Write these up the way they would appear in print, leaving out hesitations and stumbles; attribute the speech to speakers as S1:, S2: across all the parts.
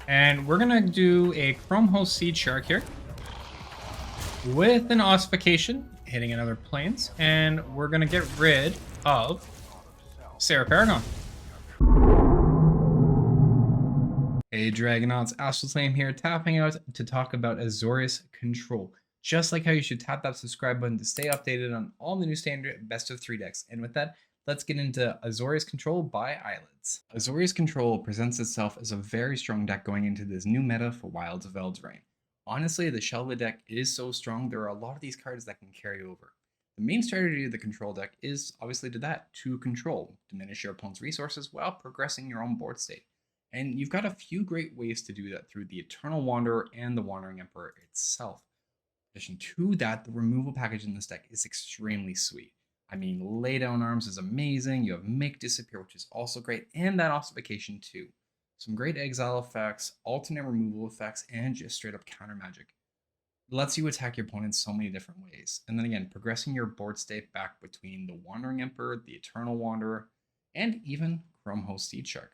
S1: And we're gonna do a Chrome Host Seedshark here with an Ossification, hitting another planes, and we're gonna get rid of Sarah Paragon. Hey Dragonauts, Astralsflame here, tapping out to talk about Azorius Control. Just like how you should tap that subscribe button to stay updated on all the new standard best of 3 decks. And with that, let's get into Azorius Control by eyLDS. Azorius Control presents itself as a very strong deck going into this new meta for Wilds of Eldraine. Honestly, the shell of the deck is so strong, there are a lot of these cards that can carry over. The main strategy of the control deck is obviously to control, diminish your opponent's resources while progressing your own board state. And you've got a few great ways to do that through the Eternal Wanderer and the Wandering Emperor itself. In addition to that, the removal package in this deck is extremely sweet. I mean, Lay Down Arms is amazing, you have Make Disappear, which is also great, and that Ossification too. Some great exile effects, alternate removal effects, and just straight up counter magic. It lets you attack your opponent so many different ways. And then again, progressing your board state back between the Wandering Emperor, the Eternal Wanderer, and even Chrome Host Seedshark.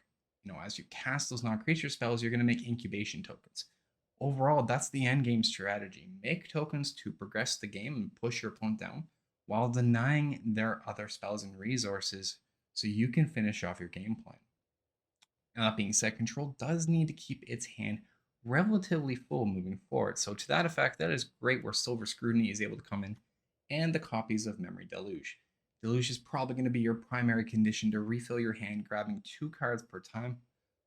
S1: As you cast those non-creature spells, you're going to make incubation tokens. Overall, that's the end game strategy. Make tokens to progress the game and push your opponent down, while denying their other spells and resources so you can finish off your game plan. Now, that being said, Control does need to keep its hand relatively full moving forward. So to that effect, that is great where Silver Scrutiny is able to come in, and the copies of Memory Deluge. Deluge is probably going to be your primary condition to refill your hand, grabbing 2 cards per time,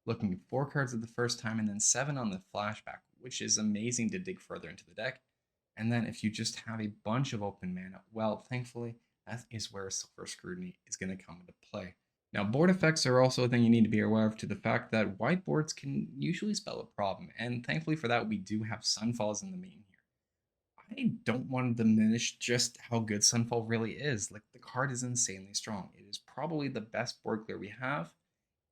S1: looking at 4 cards at the first time, and then 7 on the flashback, which is amazing to dig further into the deck. And then if you just have a bunch of open mana, well, thankfully, that is where Silver Scrutiny is going to come into play. Now, board effects are also a thing you need to be aware of, to the fact that white boards can usually spell a problem, and thankfully for that, we do have Sunfalls in the main here. I don't want to diminish just how good Sunfall really is. Like, the card is insanely strong. It is probably the best board clear we have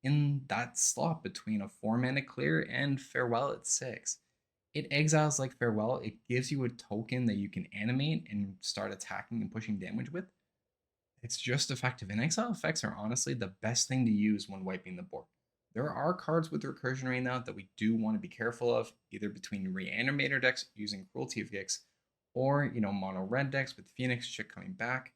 S1: in that slot between a 4-mana clear and Farewell at 6. It exiles like Farewell. It gives you a token that you can animate and start attacking and pushing damage with. It's just effective, and exile effects are honestly the best thing to use when wiping the board. There are cards with recursion right now that we do want to be careful of, either between Reanimator decks using Cruelty of Gix, or mono red decks with Phoenix Chick coming back,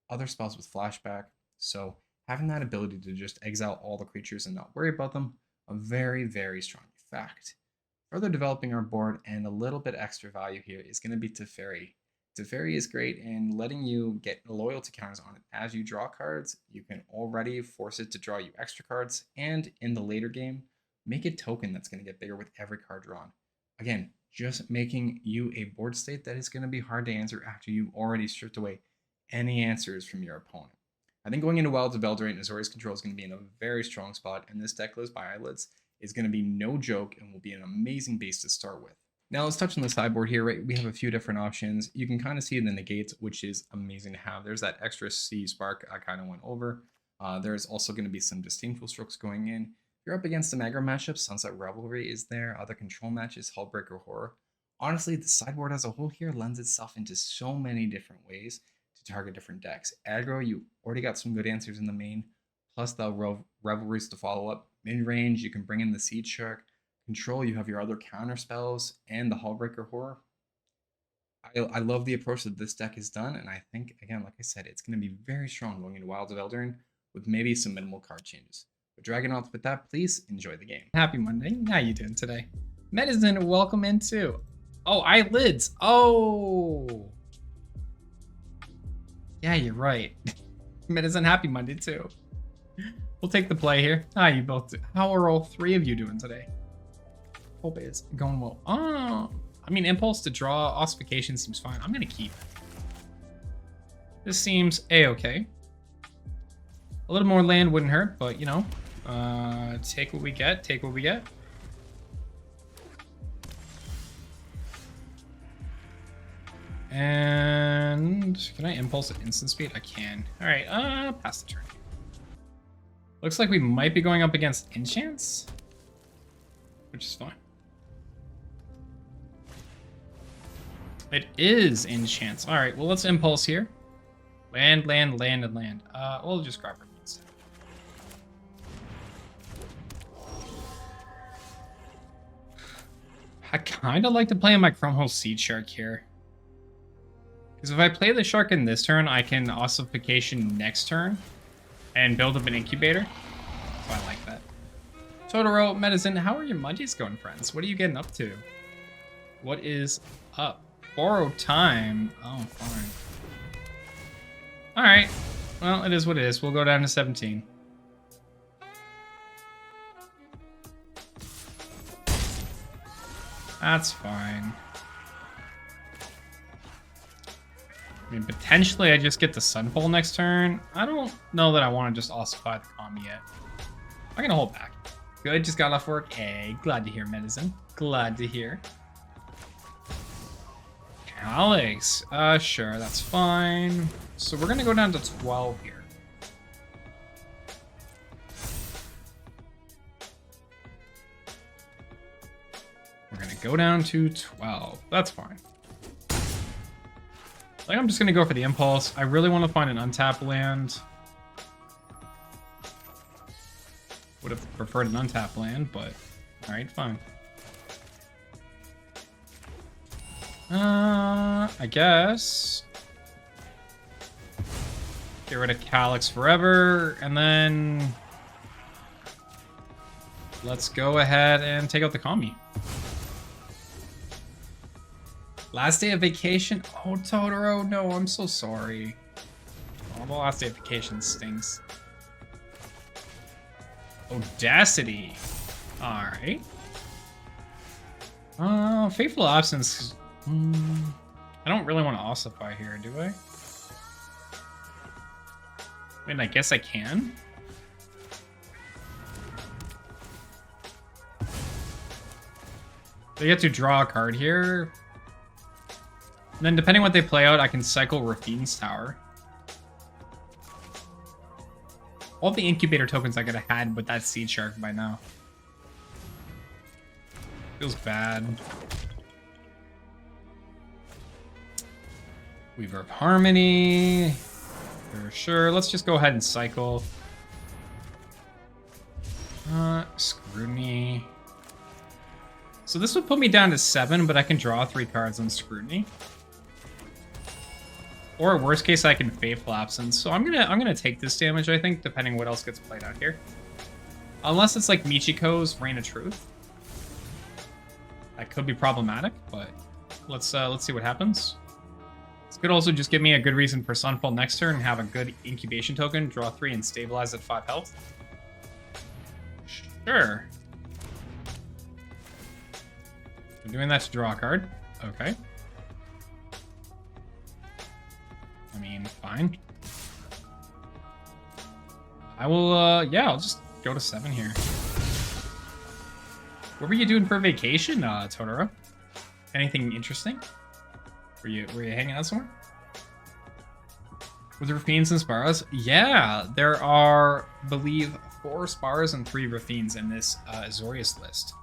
S1: other spells with flashback. So having that ability to just exile all the creatures and not worry about them, a very, very strong effect. Further developing our board and a little bit extra value here is going to be Teferi. Teferi is great in letting you get loyalty counters on it. As you draw cards, you can already force it to draw you extra cards, and in the later game, make a token that's going to get bigger with every card drawn. Again, just making you a board state that is going to be hard to answer after you've already stripped away any answers from your opponent. I think going into Wilds of Eldraine, Azorius Control is going to be in a very strong spot, and this deck list by eyLDS is going to be no joke and will be an amazing base to start with. Now let's touch on the sideboard here, right? We have a few different options. You can kind of see the negates, which is amazing to have. There's that extra C spark I kind of went over. There's also going to be some Disdainful Strokes going in. If you're up against the Maggro matchup, Sunset Revelry is there. Other control matches, Hullbreaker Horror. Honestly, the sideboard as a whole here lends itself into so many different ways to target different decks. Aggro, you already got some good answers in the main, plus the Revelries to follow up. Mid-range, you can bring in the Seedshark. Control, you have your other counter spells and the Hullbreaker Horror. I love the approach that this deck has done, and I think, again, like I said, it's going to be very strong going into Wilds of Eldraine with maybe some minimal card changes. But Dragonauts, with that, please enjoy the game. Happy Monday. How you doing today? Medicine, welcome into. Oh, eyLDS. Oh. Yeah, you're right. Medicine, happy Monday too. We'll take the play here. How you both do? How are all 3 of you doing today? Hope it's going well. I mean, impulse to draw, Ossification seems fine. I'm gonna keep. This seems a-okay. A little more land wouldn't hurt, but take what we get. Take what we get. And can I impulse at instant speed? I can. All right, pass the turn. Looks like we might be going up against enchants, which is fine. It is enchants. All right, well, let's impulse here. Land, land, land, and land. We'll just grab our instead. I kind of like to play my Chrome Hole Seedshark here. Because if I play the shark in this turn, I can Ossification next turn and build up an incubator. So I like that. Totoro, Medicine, how are your Mondays going, friends? What are you getting up to? What is up? Borrow time. Oh, fine. Alright. Well, it is what it is. We'll go down to 17. That's fine. I mean, potentially I just get the Sunfall next turn. I don't know that I want to just ossify the Chome yet. I'm going to hold back. Good, just got off work. Hey, glad to hear, Medicine. Glad to hear. Alex. Sure, that's fine. So we're going to go down to 12 here. We're going to go down to 12. That's fine. I think I'm just going to go for the Impulse. I really want to find an untapped land. Would have preferred an untapped land, but alright, fine. I guess. Get rid of Calyx forever, and then let's go ahead and take out the Chome. Last day of vacation? Oh, Totoro, no, I'm so sorry. Oh, the last day of vacation stinks. Audacity. Alright. Fateful Absence. I don't really want to ossify here, do I? I mean, I guess I can. They get to draw a card here. And then depending on what they play out, I can cycle Raffine's Tower. All the incubator tokens I could have had with that Seedshark by now. Feels bad. Weaver of Harmony. For sure. Let's just go ahead and cycle. Scrutiny. So this would put me down to 7, but I can draw 3 cards on Scrutiny. Or worst case, I can Fateful Absence. So I'm gonna take this damage, I think, depending what else gets played out here. Unless it's like Michiko's Reign of Truth. That could be problematic, but let's see what happens. This could also just give me a good reason for Sunfall next turn and have a good incubation token, draw 3 and stabilize at 5 health. Sure. I'm doing that to draw a card. Okay. I mean, fine. I will, yeah, I'll just go to 7 here. What were you doing for vacation, Totoro? Anything interesting? Were you hanging out somewhere? With Raffines and Spars? Yeah, there are, I believe, 4 Spars and 3 Raffines in this Azorius list.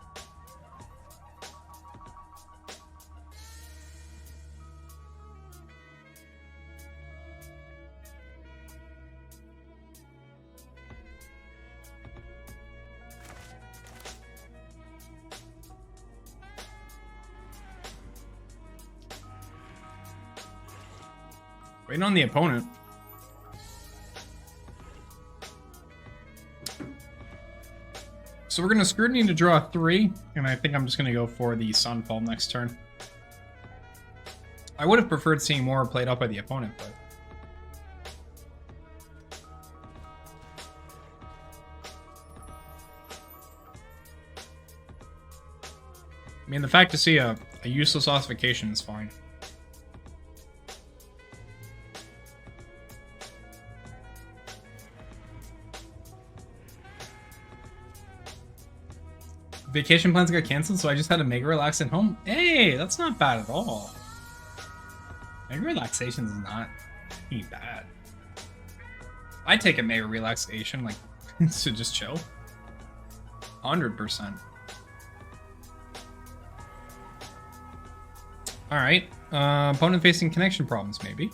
S1: Waiting on the opponent. So we're going to Scrutiny to draw 3, and I think I'm just going to go for the Sunfall next turn. I would have preferred seeing more played out by the opponent, but... I mean, the fact to see a useless ossification is fine. Vacation plans got canceled, so I just had to mega relax at home. Hey, that's not bad at all. Mega relaxation is not bad. I'd take a mega relaxation, like, to just chill. 100%. Alright, opponent facing connection problems, maybe.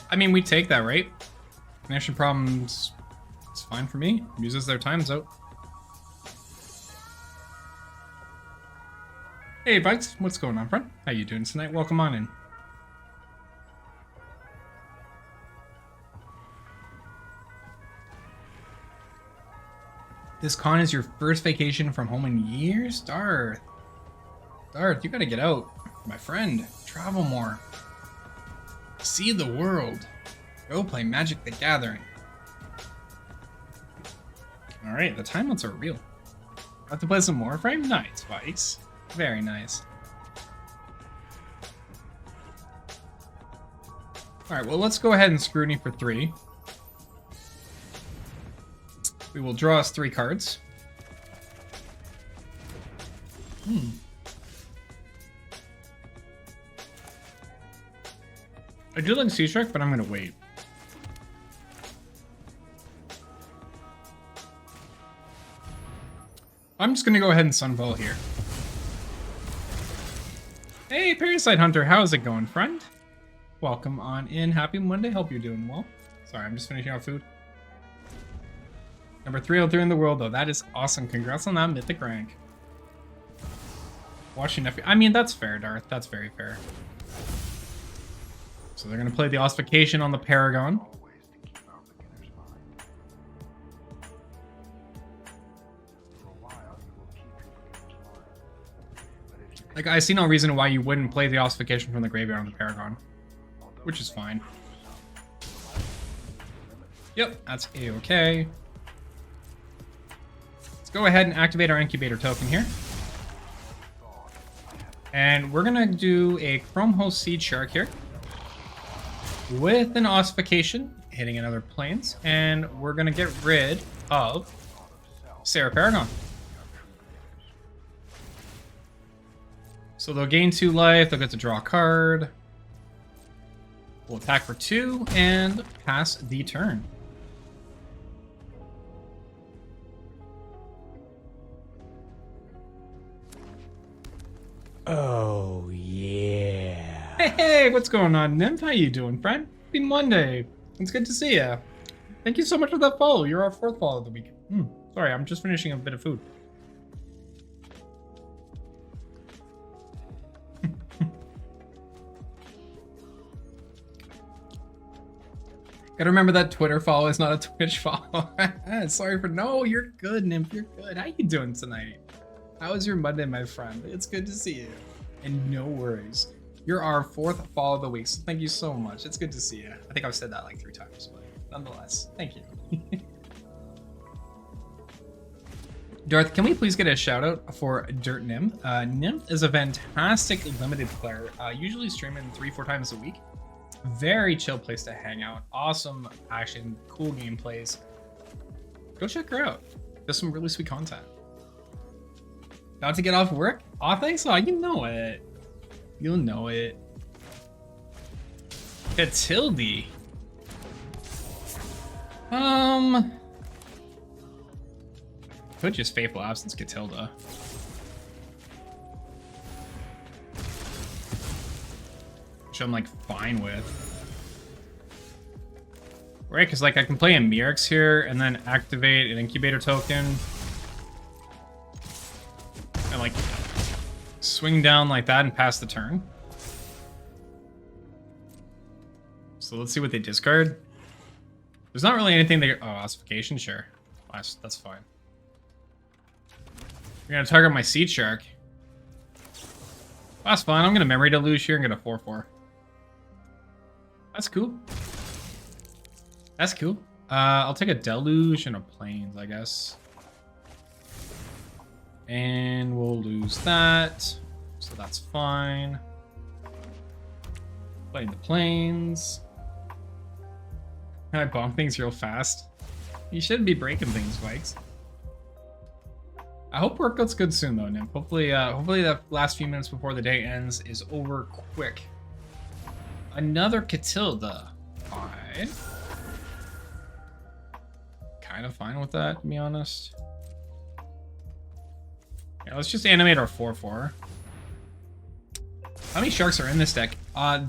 S1: I mean, we take that, right? Connection problems, it's fine for me. Uses their times out. Hey, Vikes, what's going on, friend? How you doing tonight? Welcome on in. This con is your first vacation from home in years? Darth, you gotta get out. My friend, travel more. See the world. Go play Magic the Gathering. Alright, the timeouts are real. Have to play some more frame? Nice, Vikes. Very nice. Alright, well, let's go ahead and Scrutiny for 3. We will draw us 3 cards. I do like Seedshark, but I'm going to wait. I'm just going to go ahead and Sunfall here. Hey, Parasite Hunter, how's it going, friend? Welcome on in. Happy Monday. Hope you're doing well. Sorry, I'm just finishing our food. Number 303 in the world, though. That is awesome. Congrats on that mythic rank. Watching nephew. I mean, that's fair, Darth. That's very fair. So they're going to play the Ossification on the Paragon. Like, I see no reason why you wouldn't play the Ossification from the graveyard on the Paragon. Which is fine. Yep, that's A-okay. Let's go ahead and activate our Incubator token here. And we're going to do a Chrome Host Seedshark here. With an Ossification, hitting another Plains. And we're going to get rid of Sarah Paragon. So they'll gain 2 life, they'll get to draw a card. We'll attack for 2 and pass the turn.
S2: Oh, yeah.
S1: Hey, what's going on, Nymph? How you doing, friend? Happy Monday. It's good to see ya. Thank you so much for that follow. You're our 4th follow of the week. Sorry, I'm just finishing a bit of food. Gotta remember that Twitter follow is not a Twitch follow. Sorry for... No, you're good, Nymph. You're good. How you doing tonight? How was your Monday, my friend? It's good to see you. And no worries. You're our 4th follow of the week, so thank you so much. It's good to see you. I think I've said that like 3 times, but nonetheless, thank you. Darth, can we please get a shout out for Dirt Nymph? Nymph is a fantastic limited player, usually streaming 3-4 times a week. Very chill place to hang out. Awesome action, cool gameplays. Go check her out. There's some really sweet content. About to get off work? Aw, thanks. Aw, you know it. You'll know it. Catilde. Could just Fateful Absence Catilda. Which I'm like fine with. Right, because like I can play a Mirrex here and then activate an Incubator token. And like swing down like that and pass the turn. So let's see what they discard. There's not really anything they... Oh, Ossification? Sure. That's fine. You're going to target my Seedshark. That's fine. I'm going to Memory Deluge here and get a 4/4. That's cool. That's cool. I'll take a Deluge and a Plains, I guess. And we'll lose that. So that's fine. Playing the Plains. Can I bomb things real fast? You shouldn't be breaking things, Vikes. I hope work gets good soon, though, Nymph. Hopefully the last few minutes before the day ends is over quick. Another Catilda. Fine. Kind of fine with that, to be honest. Yeah, let's just animate our 4/4. How many sharks are in this deck?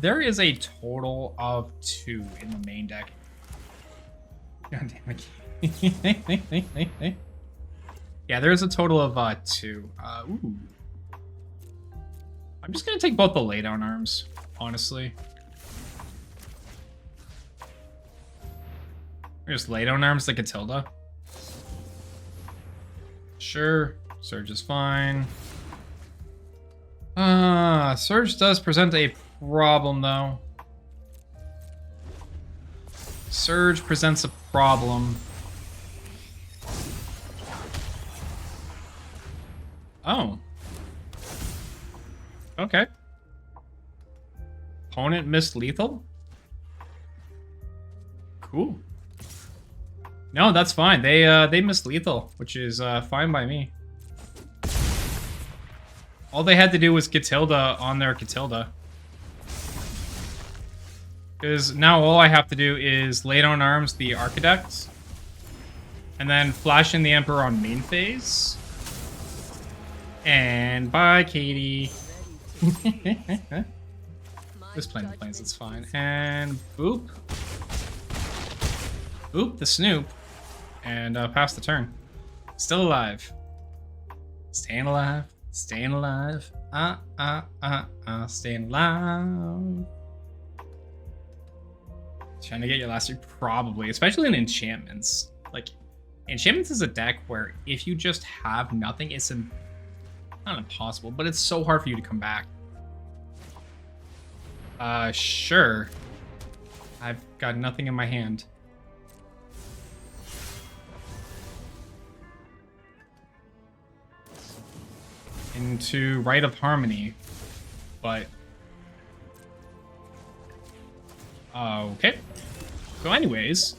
S1: There is a total of 2 in the main deck. God damn it. Yeah, there's a total of 2. Ooh. I'm just gonna take both the laydown arms, honestly. Just laydown arms the Catilda. Sure, Surge is fine. Surge does present a problem, though. Surge presents a problem. Oh. Okay. Opponent missed lethal? Cool. No, that's fine. They missed lethal, which is fine by me. All they had to do was Catilda on their Catilda. Because now all I have to do is lay down arms the Architect. And then flash in the Emperor on main phase. And bye, Katie. Just playing the planes, it's fine. And boop. Boop the Snoop. And pass the turn. Still alive. Staying alive. Staying alive. Staying alive. Trying to get your last year, probably. Especially in Enchantments. Like, Enchantments is a deck where if you just have nothing, it's not impossible, but it's so hard for you to come back. Sure. I've got nothing in my hand. Into Rite of Harmony, but okay. So anyways,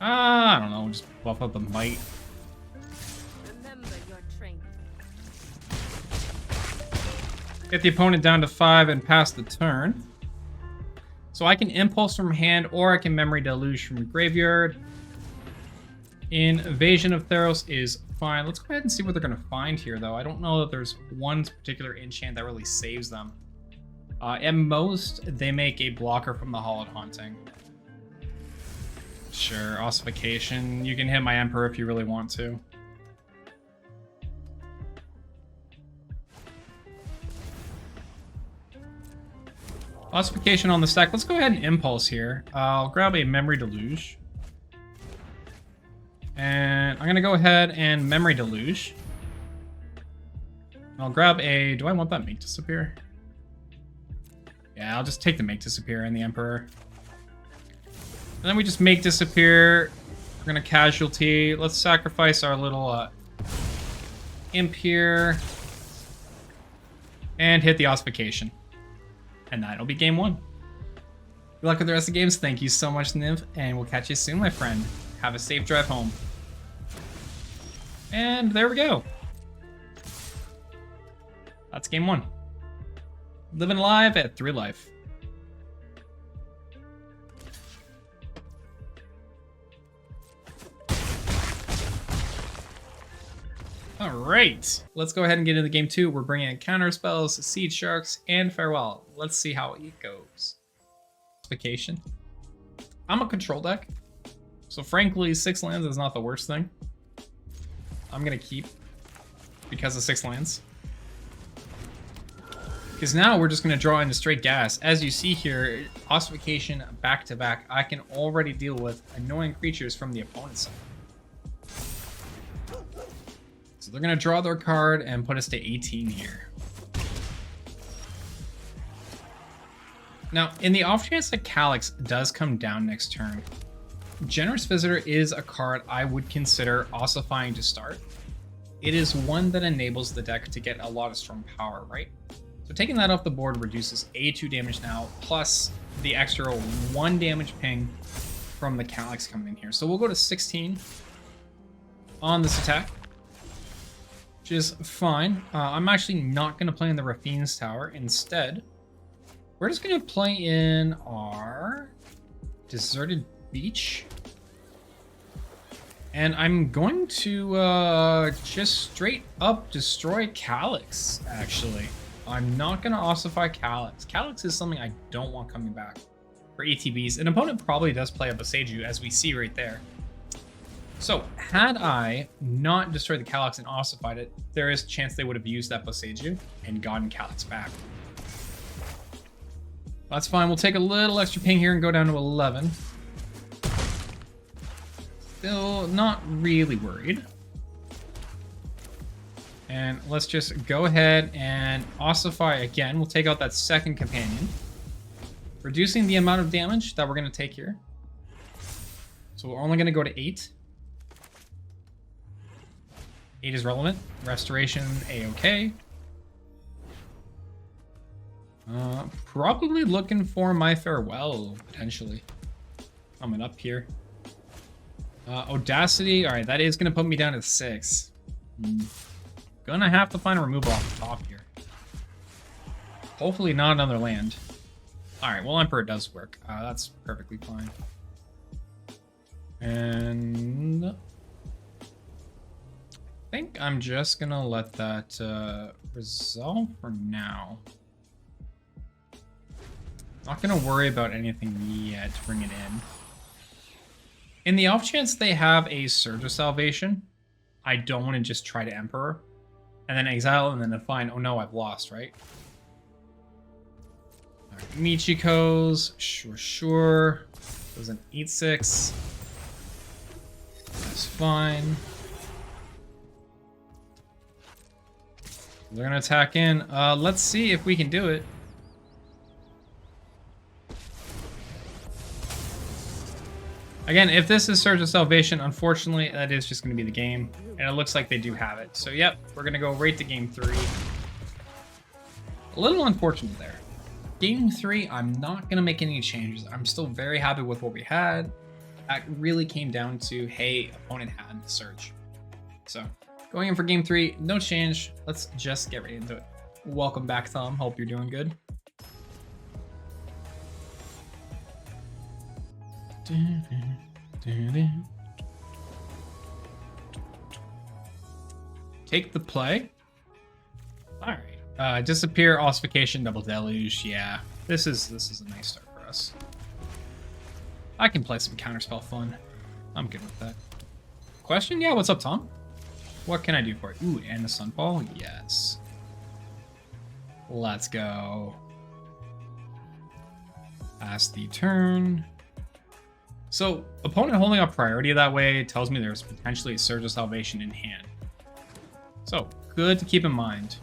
S1: I don't know, just buff up the might.
S3: Remember your training.
S1: Get the opponent down to 5 and pass the turn. So I can Impulse from hand, or I can Memory Deluge from graveyard. Invasion of Theros is fine. Let's go ahead and see what they're going to find here, though. I don't know that there's one particular enchant that really saves them. At most, they make a blocker from the Hollowed Haunting. Sure, Ossification. You can hit my Emperor if you really want to. Ossification on the stack. Let's go ahead and Impulse here. I'll grab a Memory Deluge. And I'm going to go ahead and Memory Deluge. I'll grab a... Do I want that Make Disappear? Yeah, I'll just take the Make Disappear and the Emperor. And then we just Make Disappear. We're going to Casualty. Let's sacrifice our little Imp here. And hit the Ossification. And that'll be game 1. Good luck with the rest of the games. Thank you so much, Nymph. And we'll catch you soon, my friend. Have a safe drive home. And there we go. That's game 1. Living alive at 3 life. All right, let's go ahead and get into game 2. We're bringing in counter spells, Seedsharks, and Farewell. Let's see how it goes. Vacation. I'm a control deck. So frankly, 6 lands is not the worst thing. I'm gonna keep because of 6 lands. Because now we're just gonna draw into straight gas. As you see here, Ossification back to back, I can already deal with annoying creatures from the opponent's side. So they're gonna draw their card and put us to 18 here. Now, in the off chance that Calyx does come down next turn, Generous Visitor is a card I would consider ossifying to start. It is one that enables the deck to get a lot of strong power, right? So taking that off the board reduces A2 damage now, plus the extra 1 damage ping from the Calyx coming in here. So we'll go to 16 on this attack, which is fine. I'm actually not going to play in the Raffine's Tower. Instead, we're just going to play in our Deserted Beach. And I'm going to just straight up destroy Calyx, actually. I'm not going to ossify Calyx. Calyx is something I don't want coming back for ETBs. An opponent probably does play a Boseiju, as we see right there. So, had I not destroyed the Calyx and ossified it, there is a chance they would have used that Boseiju and gotten Calyx back. That's fine. We'll take a little extra ping here and go down to 11. Still not really worried. And let's just go ahead and ossify again. We'll take out that second companion, reducing the amount of damage that we're going to take here. So we're only going to go to 8. 8 is relevant. Restoration, A-okay. Probably looking for my farewell, potentially. Coming up here. Audacity, alright, that is going to put me down to 6. Gonna have to find a removal off the top here. Hopefully not another land. Alright, well, Emperor does work. That's perfectly fine. And I think I'm just gonna let that resolve for now. Not gonna worry about anything yet to bring it in. In the off chance they have a Surge of Salvation, I don't want to just try to Emperor and then exile and then find, oh no, I've lost, right? All right, Michiko's, sure. Goes an 8/6. That's fine. They're gonna attack in. Let's see if we can do it. Again, if this is Surge of Salvation, unfortunately, that is just going to be the game. And it looks like they do have it. So, yep, we're going to go right to Game 3. A little unfortunate there. Game 3, I'm not going to make any changes. I'm still very happy with what we had. That really came down to, hey, opponent had the Surge. So, going in for Game 3, no change. Let's just get right into it. Welcome back, Thumb. Hope you're doing good. Take the play. All right. Disappear, Ossification, Double Deluge. Yeah, this is a nice start for us. I can play some counterspell fun. I'm good with that. Question? Yeah, what's up, Tom? What can I do for you? Ooh, and the Sunfall? Yes. Let's go. Pass the turn. So, opponent holding up priority that way tells me there's potentially a Surge of Salvation in hand. So, good to keep in mind.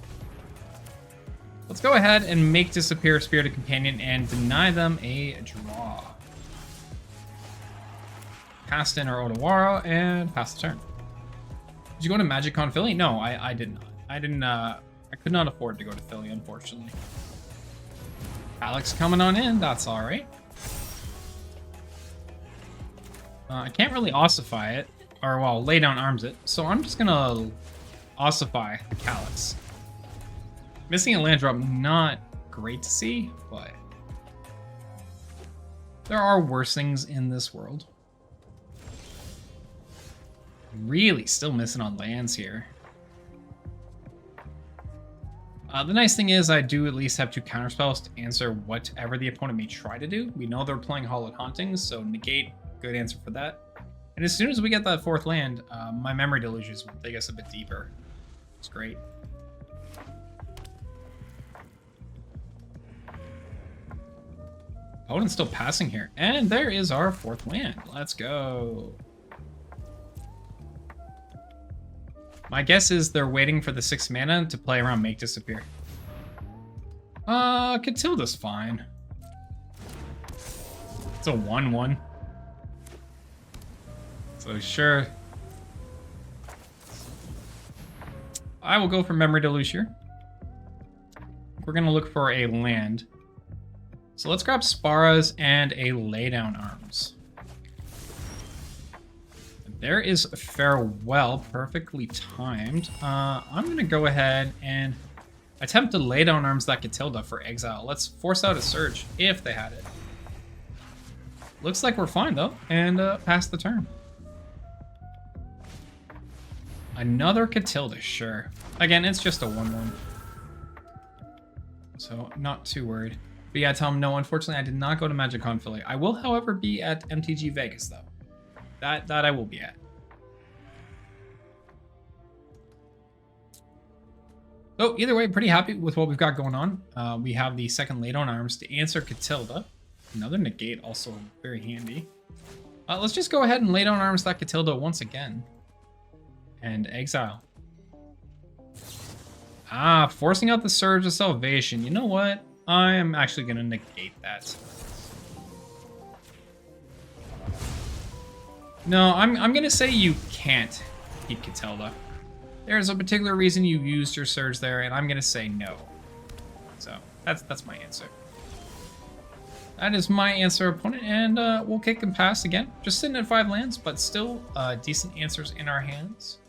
S1: Let's go ahead and make disappear Spirited Companion and deny them a draw. Cast in our Otawara and pass the turn. Did you go to MagicCon Philly? No, I did not. I could not afford to go to Philly, unfortunately. Alex coming on in, that's alright. I can't really ossify it, or well, lay down arms it, so I'm just gonna ossify the Calyx. Missing a land drop, not great to see, but there are worse things in this world. Really still missing on lands here. The nice thing is I do at least have 2 counterspells to answer whatever the opponent may try to do. We know they're playing Hallowed Hauntings, so negate, good answer for that. And as soon as we get that 4th land, my Memory Deluges will take us a bit deeper. It's great. Opponent's still passing here. And there is our 4th land. Let's go. My guess is they're waiting for the 6 mana to play around Make Disappear. Catilda's fine. It's a 1/1. So sure. I will go for Memory Deluge here. We're going to look for a land. So let's grab Sparas and a Laydown Arms. There is Farewell, perfectly timed. I'm going to go ahead and attempt to lay down Arms that Catilda for exile. Let's force out a Surge, if they had it. Looks like we're fine, though, and pass the turn. Another Catilda, sure. Again, it's just a 1/1. So, not too worried. But yeah, Tom, no, unfortunately, I did not go to MagicCon Philly. I will, however, be at MTG Vegas, though. That I will be at. So, either way, pretty happy with what we've got going on. We have the second Late on Arms to answer Catilda. Another negate, also very handy. Let's just go ahead and Late on Arms that Catilda once again. And exile. Ah, forcing out the Surge of Salvation. You know what? I am actually going to negate that. No, I'm going to say you can't keep Catilda. There's a particular reason you used your Surge there, and I'm going to say no. So, that's my answer. That is my answer, opponent, and we'll kick and pass again. Just sitting at 5 lands, but still decent answers in our hands.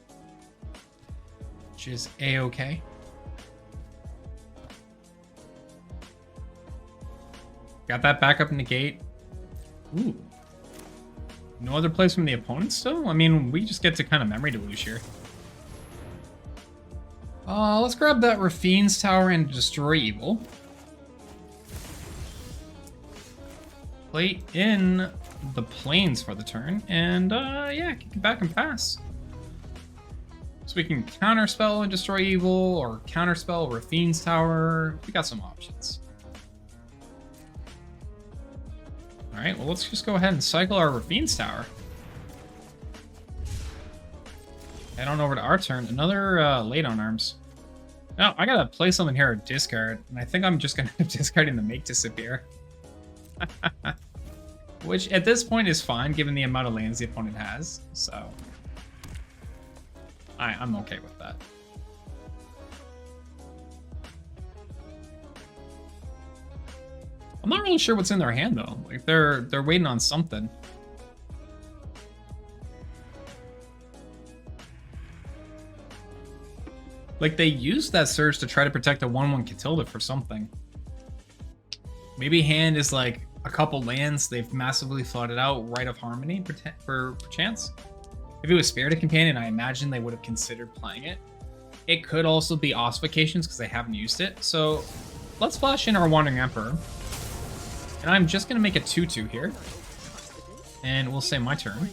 S1: Which is A-okay. Got that backup negate. Ooh. No other plays from the opponent still? I mean, we just get to kind of Memory Deluge here. Let's grab that Raffine's Tower and Destroy Evil. Play in the Plains for the turn, and yeah, kick it back and pass. So we can counterspell and Destroy Evil, or counterspell Raffine's Tower. We got some options. Alright, well, let's just go ahead and cycle our Raffine's Tower. Head on over to our turn. Another Late on Arms. Now, I gotta play something here or discard, and I think I'm just gonna end up discarding the Make Disappear. Which, at this point, is fine, given the amount of lands the opponent has, so... I'm okay with that. I'm not really sure what's in their hand, though. Like, they're waiting on something. Like, they used that Surge to try to protect a 1/1 Catilda for something. Maybe hand is like a couple lands they've massively flooded out right of Harmony for chance. If it was Spirited Companion, I imagine they would have considered playing it. It could also be Ossifications because they haven't used it. So let's flash in our Wandering Emperor. And I'm just going to make a 2/2 here. And we'll say my turn.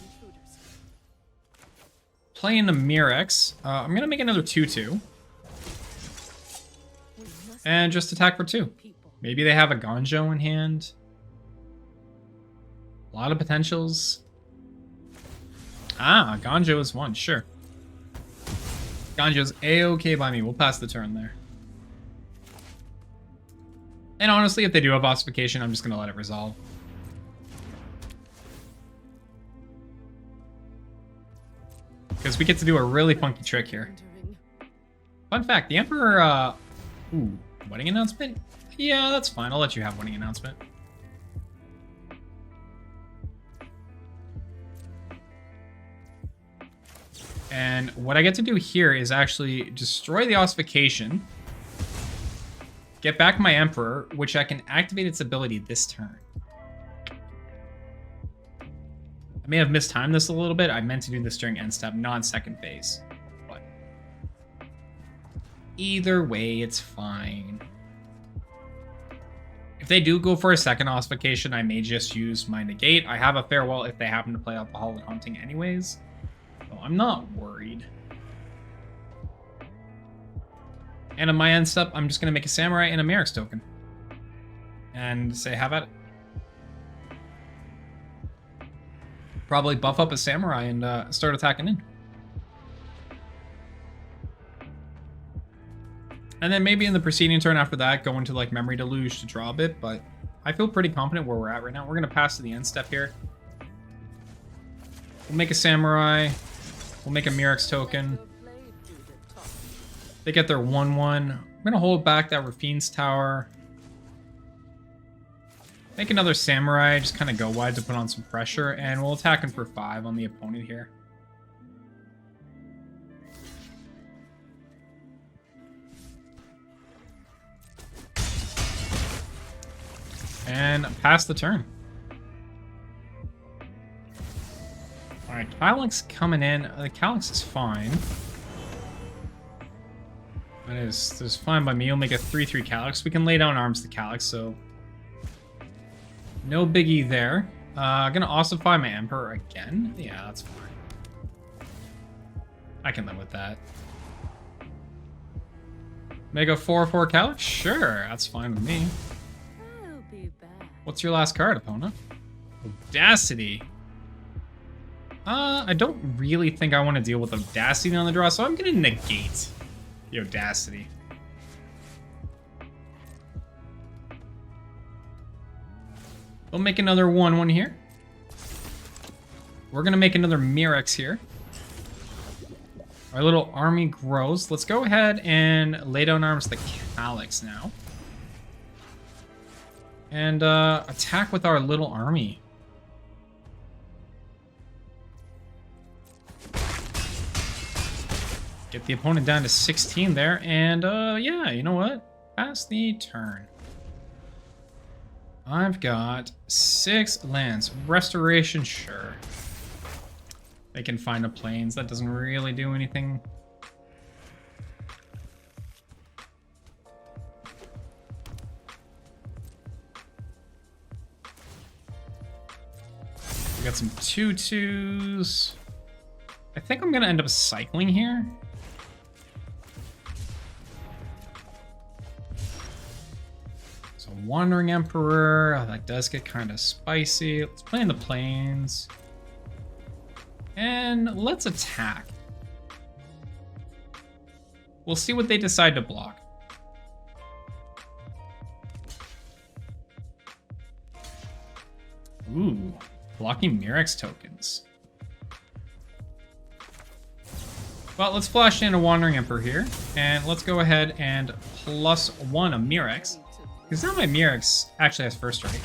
S1: Play in the Mirrex. I'm going to make another 2/2. And just attack for 2. Maybe they have a Gonjo in hand. A lot of potentials. Ah, Gonjo is 1, sure. Gonjo's A-okay by me. We'll pass the turn there. And honestly, if they do have Ossification, I'm just going to let it resolve. Because we get to do a really funky trick here. Fun fact, the Emperor... Ooh, wedding announcement? Yeah, that's fine. I'll let you have wedding announcement. And what I get to do here is actually destroy the Ossification, get back my Emperor, which I can activate its ability this turn. I may have mistimed this a little bit. I meant to do this during end step, not second phase. But either way, it's fine. If they do go for a second Ossification, I may just use my negate. I have a Farewell if they happen to play out the Hall of Hunting anyways. So I'm not worried. And on my end step, I'm just going to make a Samurai and a Mirrex token. And say, have at it. Probably buff up a Samurai and start attacking in. And then maybe in the preceding turn after that, go into like Memory Deluge to draw a bit, but I feel pretty confident where we're at right now. We're going to pass to the end step here. We'll make a Samurai. We'll make a Mirrex token. They get their 1/1. I'm going to hold back that Raffine's Tower. Make another Samurai, just kind of go wide to put on some pressure, and we'll attack him for 5 on the opponent here. And pass the turn. Alright, Calyx coming in. The Calyx is fine. That is fine by me. We'll make a 3/3 Calyx. We can lay down arms to Calyx, so no biggie there. Gonna ossify my Emperor again. Yeah, that's fine. I can live with that. Make a 4/4 Calyx? Sure, that's fine with me.
S3: I'll be back.
S1: What's your last card, opponent? Audacity. I don't really think I want to deal with Audacity on the draw, so I'm gonna negate the Audacity. We'll make another 1/1 here. We're gonna make another Mirrex here. Our little army grows. Let's go ahead and lay down arms to Calyx now. And attack with our little army. Get the opponent down to 16 there, and yeah, you know what? Pass the turn. I've got 6 lands. Restoration, sure. They can find a plains. That doesn't really do anything. We got some 2/2s. I think I'm gonna end up cycling here. So Wandering Emperor, oh, that does get kind of spicy. Let's play in the plains. And let's attack. We'll see what they decide to block. Ooh, blocking Mirrex tokens. Well, let's flash in a Wandering Emperor here, and let's go ahead and +1 a Mirrex, because now my Mirrex actually has first strike.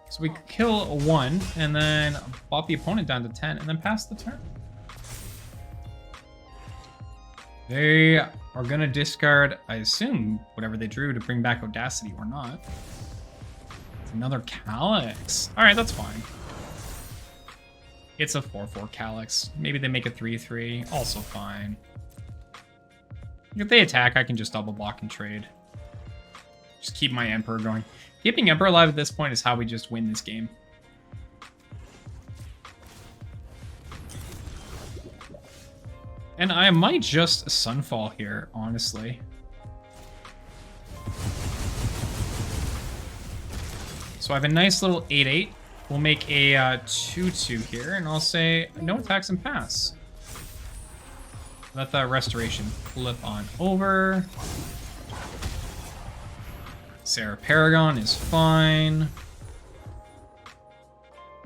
S1: So we kill 1, and then bop the opponent down to 10, and then pass the turn. They are gonna discard, I assume, whatever they drew to bring back Audacity or not. It's another Calyx. All right, that's fine. It's a 4/4 Calyx. Maybe they make a 3/3. Also fine. If they attack, I can just double block and trade. Just keep my Emperor going. Keeping Emperor alive at this point is how we just win this game. And I might just Sunfall here, honestly. So I have a nice little 8/8. We'll make a 2/2 here, and I'll say no attacks and pass. Let that restoration flip on over. Sarah Paragon is fine.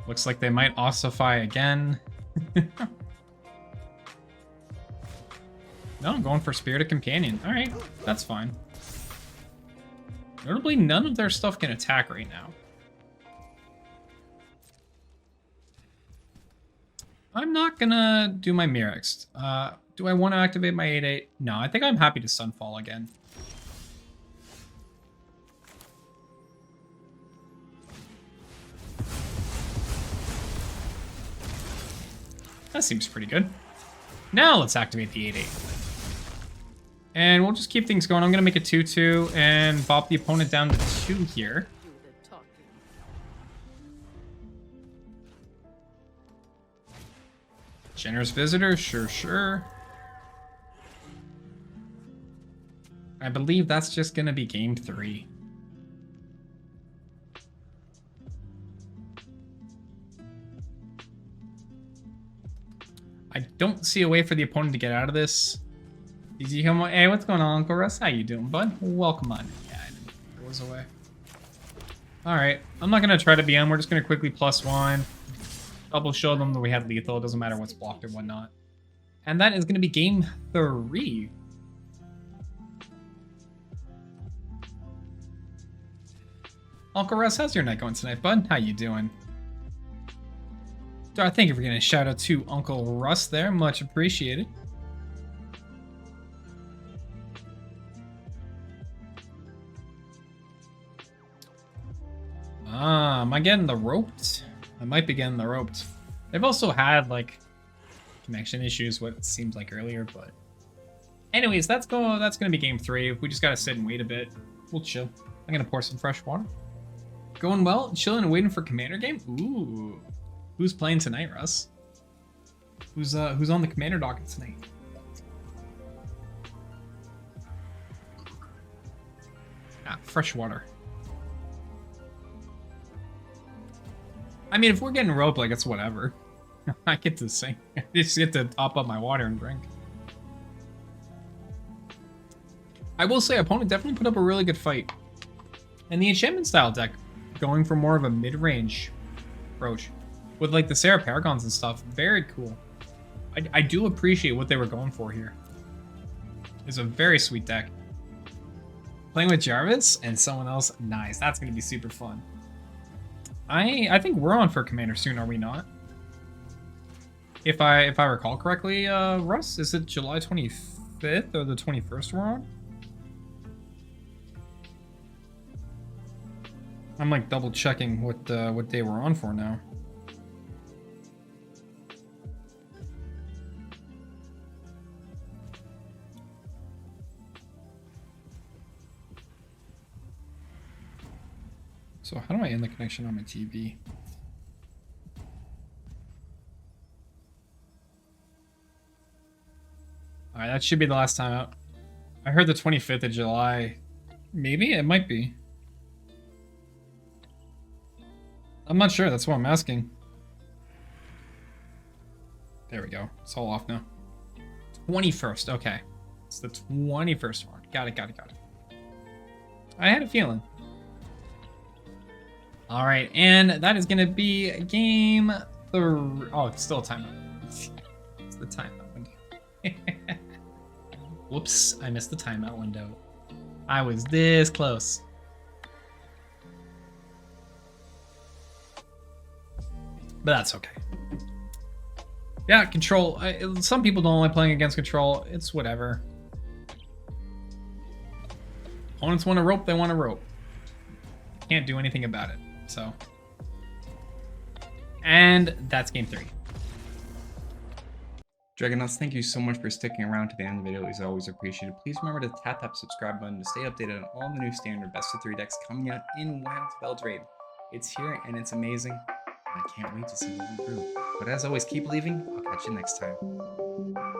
S1: Looks like they might ossify again. No, I'm going for Spirit of Companion. All right, that's fine. Notably, none of their stuff can attack right now. I'm not gonna do my Mirrex. Do I want to activate my 8/8? No, I think I'm happy to Sunfall again. That seems pretty good. Now let's activate the 8/8. And we'll just keep things going. I'm gonna make a 2/2 and bop the opponent down to 2 here.
S3: Do the talking.
S1: Generous Visitor, sure. I believe that's just gonna be game 3. I don't see a way for the opponent to get out of this. Hey, what's going on, Uncle Russ? How you doing, bud? Welcome on. Yeah, I didn't think it was away. Alright, I'm not gonna try to be on. We're just gonna quickly +1. Double show them that we had lethal. It doesn't matter what's blocked and whatnot. And that is gonna be game 3. Uncle Russ, how's your night going tonight, bud? How you doing? Thank you for getting a shout out to Uncle Russ there. Much appreciated. Am I getting the roped? I might be getting the roped. They've also had, like, connection issues, what it seems like earlier, but Anyways, that's gonna be game 3. We just gotta sit and wait a bit. We'll chill. I'm gonna pour some fresh water. Going well, chilling and waiting for commander game. Ooh, who's playing tonight, Russ? Who's on the commander docket tonight? Ah, fresh water. I mean, if we're getting rope, like, it's whatever. I get to sing. I just get to top up my water and drink. I will say, opponent definitely put up a really good fight. And the enchantment style deck, going for more of a mid-range approach. With, like, the Sarah Paragons and stuff. Very cool. I do appreciate what they were going for here. It's a very sweet deck. Playing with Jarvis and someone else, nice. That's going to be super fun. I think we're on for Commander soon, are we not? If I recall correctly, Russ, is it July 25th or the 21st we're on? I'm like double checking what day we're on for now. So how do I end the connection on my TV? All right, that should be the last time out. I heard the 25th of July. Maybe it might be. I'm not sure. That's what I'm asking. There we go. It's all off now. 21st. Okay. It's the 21st one. Got it. I had a feeling. All right, and that is going to be game 3. Oh, it's still a timeout. It's the timeout window. Whoops, I missed the timeout window. I was this close. But that's okay. Yeah, control. Some people don't like playing against control. It's whatever. Opponents want a rope, they want a rope. Can't do anything about it. So, and that's game 3. Dragonauts, thank you so much for sticking around to the end of the video. It's always appreciated. Please remember to tap that subscribe button to stay updated on all the new standard best of 3 decks coming out in Wilds of Eldraine. It's here and it's amazing. I can't wait to see what we brew. But as always, keep believing. I'll catch you next time.